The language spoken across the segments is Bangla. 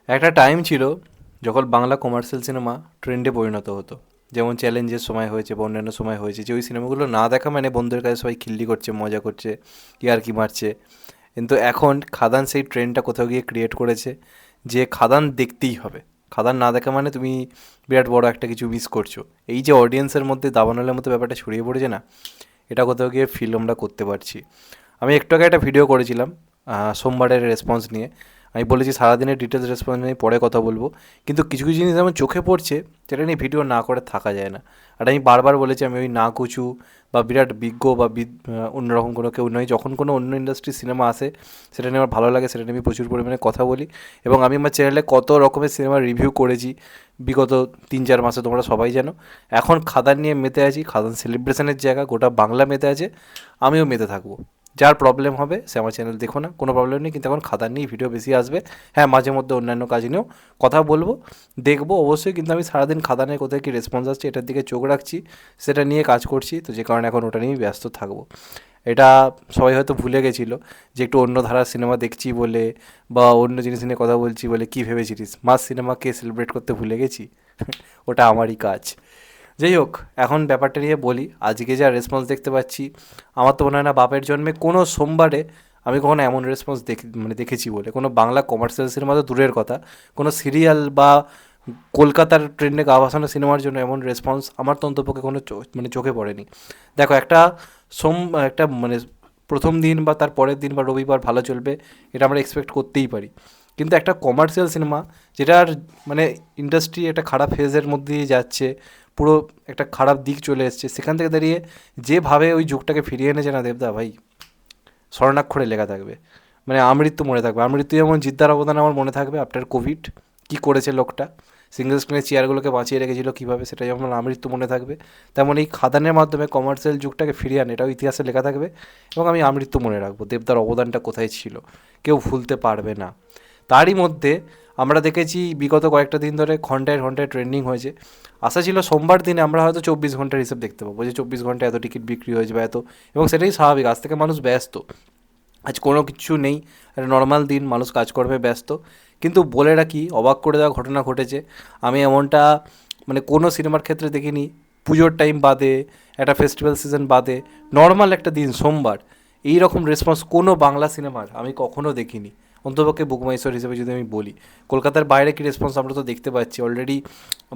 একটা টাইম ছিল যখন বাংলা কমার্শিয়াল সিনেমা ট্রেন্ডে পরিণত হতো। যেমন চ্যালেঞ্জের সময় হয়েছে বা অন্যান্য সময় হয়েছে, যে ওই সিনেমাগুলো না দেখা মানে বন্ধুদের কাছে সবাই খিল্লি করছে, মজা করছে, ইয়ার্কি মারছে। কিন্তু এখন খাদান সেই ট্রেন্ডটা কোথাও গিয়ে ক্রিয়েট করেছে যে খাদান দেখতেই হবে। খাদান না দেখা মানে তুমি বিরাট বড় একটা কিছু মিস করছো। এই যে অডিয়েন্সের মধ্যে দাবানলের মতো ব্যাপারটা ছড়িয়ে পড়েছে না, এটা কোথাও গিয়ে ফিল আমরা করতে পারছি। আমি একটু আগে একটা ভিডিও করেছিলাম সোমবারের রেসপন্স নিয়ে। আমি বলেছি সারাদিনের ডিটেলস রেসপন্স নিয়ে পরে কথা বলবো, কিন্তু কিছু কিছু জিনিস এমন চোখে পড়ছে যেটা নিয়ে ভিডিও না করে থাকা যায় না। আর আমি বারবার বলেছি আমি ওই না কুচু বা বিরাট বিজ্ঞ বা অন্যরকম কোনো কেউ নয়। যখন কোনো অন্য ইন্ডাস্ট্রির সিনেমা আসে সেটা নিয়ে আমার ভালো লাগে, সেটা নিয়ে আমি প্রচুর পরিমাণে কথা বলি। এবং আমি আমার চ্যানেলে কত রকমের সিনেমার রিভিউ করেছি বিগত 3-4 মাসে, তোমরা সবাই জানো। এখন খাদান নিয়ে মেতে আছি, খাদান সেলিব্রেশনের জায়গা, গোটা বাংলা মেতে আছে, আমিও মেতে থাকবো। যার প্রবলেম হবে সে আমার চ্যানেল দেখো না, কোনো প্রবলেম নেই, কিন্তু এখন খাদান নিয়েই ভিডিও বেশি আসবে। হ্যাঁ, মাঝে মধ্যে অন্যান্য কাজ নিয়েও কথা বলবো, দেখবো অবশ্যই, কিন্তু আমি সারাদিন খাদানের কোথায় কী রেসপন্স আসছে এটার দিকে চোখ রাখছি, সেটা নিয়ে কাজ করছি, তো যে কারণে এখন ওটা নিয়েই ব্যস্ত থাকবো। এটা সবাই হয়তো ভুলে গেছিলো যে একটু অন্য ধারার সিনেমা দেখছি বলে বা অন্য জিনিস নিয়ে কথা বলছি বলে কী ভেবেছিলিস মাস সিনেমাকে সেলিব্রেট করতে ভুলে গেছি? ওটা আমারই কাজ। যাই হোক, এখন ব্যাপারটা নিয়ে বলি। আজকে যা রেসপন্স দেখতে পাচ্ছি, আমার তো মনে হয় না বাপের জন্মে কোনো সোমবারে আমি কখনো এমন রেসপন্স দেখেছি বলে। কোনো বাংলা কমার্শিয়াল সিনেমা তো দূরের কথা, কোনো সিরিয়াল বা কলকাতার ট্রেন্ডে গা ভাসানো সিনেমার জন্য এমন রেসপন্স আমার তো অন্তপক্ষে কোনো চোখে পড়েনি। দেখো, একটা সোম একটা প্রথম দিন বা তার পরের দিন বা রবিবার ভালো চলবে, এটা আমরা এক্সপেক্ট করতেই পারি। কিন্তু একটা কমার্শিয়াল সিনেমা যেটার ইন্ডাস্ট্রি একটা খারাপ ফেজের মধ্যে দিয়ে যাচ্ছে, পুরো একটা খারাপ দিক চলে এসছে, সেখান থেকে দাঁড়িয়ে যেভাবে ওই যুগটাকে ফিরিয়ে এনেছে না দেবদা ভাই, স্বর্ণাক্ষরে লেখা থাকবে। আমৃত্যু মনে থাকবে। আমৃত্যু যেমন জিদ্দার অবদান আমার মনে থাকবে আফটার কোভিড, কী করেছে লোকটা, সিঙ্গেল স্ক্রিনের চেয়ারগুলোকে বাঁচিয়ে রেখেছিল কীভাবে, সেটা যেমন আমৃত্যু মনে থাকবে, তেমন এই খাদানের মাধ্যমে কমার্শিয়াল যুগটাকে ফিরিয়ে আনে, এটাও ইতিহাসে লেখা থাকবে। এবং আমি আমৃত্যু মনে রাখবো দেবদার অবদানটা কোথায় ছিল, কেউ ভুলতে পারবে না। তারই মধ্যে আমরা দেখেছি বিগত কয়েকটা দিন ধরে ঘন্টায় ঘন্টায় ট্রেন্ডিং হয়েছে। আশা ছিল সোমবার দিনে আমরা হয়তো 24 ঘন্টার হিসেব দেখতে পাবো, যে 24 ঘন্টায় এত টিকিট বিক্রি হয়েছে বা এত, এবং সেটাই স্বাভাবিক, আজ থেকে মানুষ ব্যস্ত। আজ কোনো কিছু নেই, একটা নর্মাল দিন, মানুষ কাজকর্মে ব্যস্ত। কিন্তু বলে রাখি, অবাক করে দেওয়া ঘটনা ঘটেছে। আমি এমনটা কোনো সিনেমার ক্ষেত্রে দেখিনি। পুজোর টাইম বাদে, একটা ফেস্টিভ্যাল সিজন বাদে, নর্মাল একটা দিন সোমবার এই রকম রেসপন্স কোনো বাংলা সিনেমার আমি কখনো দেখিনি, অন্তপক্ষে বুকমাইশ্বর হিসেবে যদি আমি বলি। কলকাতার বাইরে কী রেসপন্স আমরা তো দেখতে পাচ্ছি, অলরেডি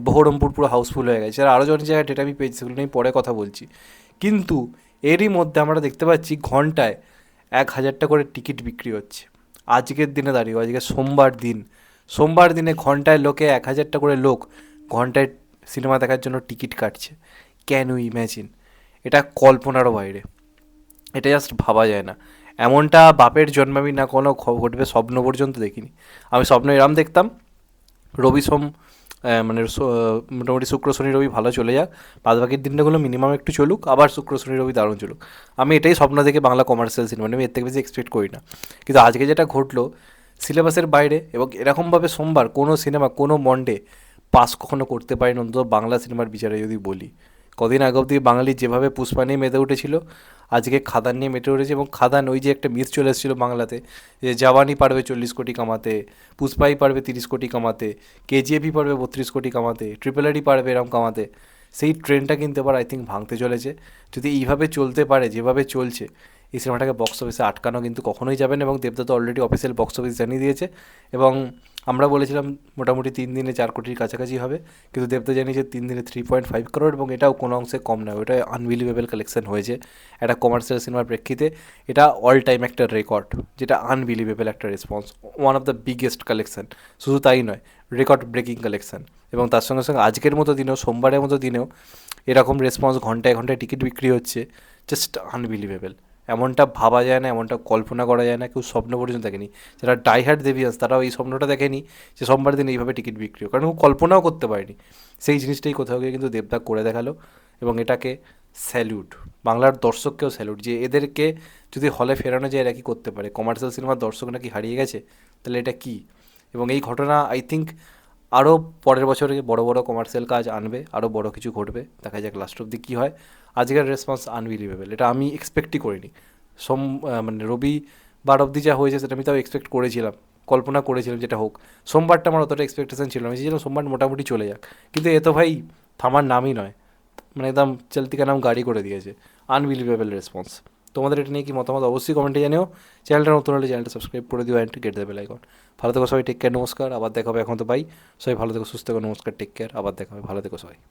বহরমপুর পুরো হাউসফুল হয়ে গেছে, আর আরও অনেক জায়গায় ডেটা আমি পেয়েছি, সেগুলো নিয়ে পরে কথা বলছি। কিন্তু এরই মধ্যে আমরা দেখতে পাচ্ছি ঘন্টায় 1,000টা করে টিকিট বিক্রি হচ্ছে। আজকের দিনে দাঁড়িয়ে, আজকে সোমবার দিন, সোমবার দিনে ঘন্টায় 1,000টা করে লোক ঘন্টায় সিনেমা দেখার জন্য টিকিট কাটছে। Can you imagine? এটা কল্পনারও বাইরে, এটা জাস্ট ভাবা যায় না। এমনটা বাপের জন্মামি না কোনো ঘটবে স্বপ্ন পর্যন্ত দেখিনি। আমি স্বপ্ন এরম দেখতাম, রবি সোম মোটামুটি শুক্র শনি রবি ভালো চলে যাক, বাদ বাকির দিনটাগুলো মিনিমাম একটু চলুক, আবার শুক্র শনি রবি দারুণ চলুক। আমি এটাই স্বপ্ন দেখে বাংলা কমার্শিয়াল সিনেমা, আমি এর থেকে বেশি এক্সপেক্ট করি না। কিন্তু আজকে যেটা ঘটলো সিলেবাসের বাইরে, এবং এরকমভাবে সোমবার কোনো সিনেমা কোনো মন্ডে পাস কখনো করতে পারেনি, অন্তত বাংলা সিনেমার বিচারে যদি বলি। কদিন আগে অবধি বাঙালি যেভাবে পুষ্পা নিয়ে মেতে উঠেছিল, আজকে খাদান নিয়ে মেতে উঠেছে। এবং খাদান, ওই যে একটা মিথ চলে এসেছিলো বাংলাতে, যে জাওয়ানি পারবে 40 কোটি কামাতে, পুষ্পাই পারবে 30 কোটি কামাতে, কেজিএফই পারবে 32 কোটি কামাতে, ট্রিপল আরই পারবে এরম কামাতে, সেই ট্রেনটা কিন্তু এবার আই থিঙ্ক ভাঙতে চলেছে। যদি এইভাবে চলতে পারে যেভাবে চলছে, এই সিনেমাটাকে বক্স অফিসে আটকানো কিন্তু কখনোই যাবে না। এবং দেবদা তো অলরেডি অফিসিয়াল বক্স অফিস জানিয়ে দিয়েছে, এবং আমরা বলেছিলাম মোটামুটি 3 দিনে 4 কোটির কাছাকাছি হবে, কিন্তু দেবদা জানিয়েছে 3 দিনে 3.5 করোড়, এবং এটাও কোনো অংশে কম নয়, ওটা আনবিলিভেবল কালেকশন হয়েছে একটা কমার্শিয়াল সিনেমার প্রেক্ষিতে। এটা অল টাইম একটা রেকর্ড, যেটা আনবিলিভেবল একটা response, one of the biggest collection. শুধু তাই নয়, রেকর্ড ব্রেকিং কালেকশন। এবং তার সঙ্গে সঙ্গে আজকের মতো দিনেও, সোমবারের মতো দিনেও এরকম রেসপন্স, ঘন্টায় ঘন্টায় টিকিট বিক্রি হচ্ছে, জাস্ট আনবিলিভেবল। এমনটা ভাবা যায় না, এমনটা কল্পনা করা যায় না, কেউ স্বপ্ন পর্যন্ত দেখেনি। যারা ডাইহার্ড দেভিয়ান্স তারাও এই স্বপ্নটা দেখেনি যে সোমবার দিন এইভাবে টিকিট বিক্রি হয়, কারণ ও কল্পনাও করতে পারেনি। সেই জিনিসটাই কোথাও গিয়ে কিন্তু দেবদা করে দেখালো, এবং এটাকে স্যালুট, বাংলার দর্শককেও স্যালুট, যে এদেরকে যদি হলে ফেরানো যায় এরা কী করতে পারে। কমার্শিয়াল সিনেমার দর্শক নাকি হারিয়ে গেছে, তাহলে এটা কী? এবং এই ঘটনা আই থিঙ্ক আরও পরের বছরে বড় বড় কমার্শিয়াল কাজ আনবে, আরও বড় কিছু ঘটবে, দেখা যাক লাস্ট অব্দি কী হয়। আজকের রেসপন্স আনবিলিভেবল, এটা আমি এক্সপেক্টই করিনি। রবিবার অবধি যা হয়েছে সেটা আমি তাও এক্সপেক্ট করেছিলাম, কল্পনা করেছিলাম যেটা হোক। সোমবারটা আমার অতটা এক্সপেকটেশন ছিল না, আমি চেয়েছিলাম সোমবার মোটামুটি চলে যাক, কিন্তু এ তো ভাই থামার নামই নয়, মানে একদম চলতি কা নাম গাড়ি করে দিয়েছে। Unbelievable response. তোমাদের এটা নিয়ে কি মতামত অবশ্যই কমেন্টে জানিও। চ্যানেলটা নতুন হলে চ্যানেলটা সাবস্ক্রাইব করে দিও and get the bell icon. ভালো থেকো সবাই, টেক কেয়ার, নমস্কার, আবার দেখা হবে। এখন তো বাই, সবাই ভালো থেকো, সুস্থ থেকো, নমস্কার, টেক কেয়ার, আবার দেখা হবে, ভালো থেকো সবাই।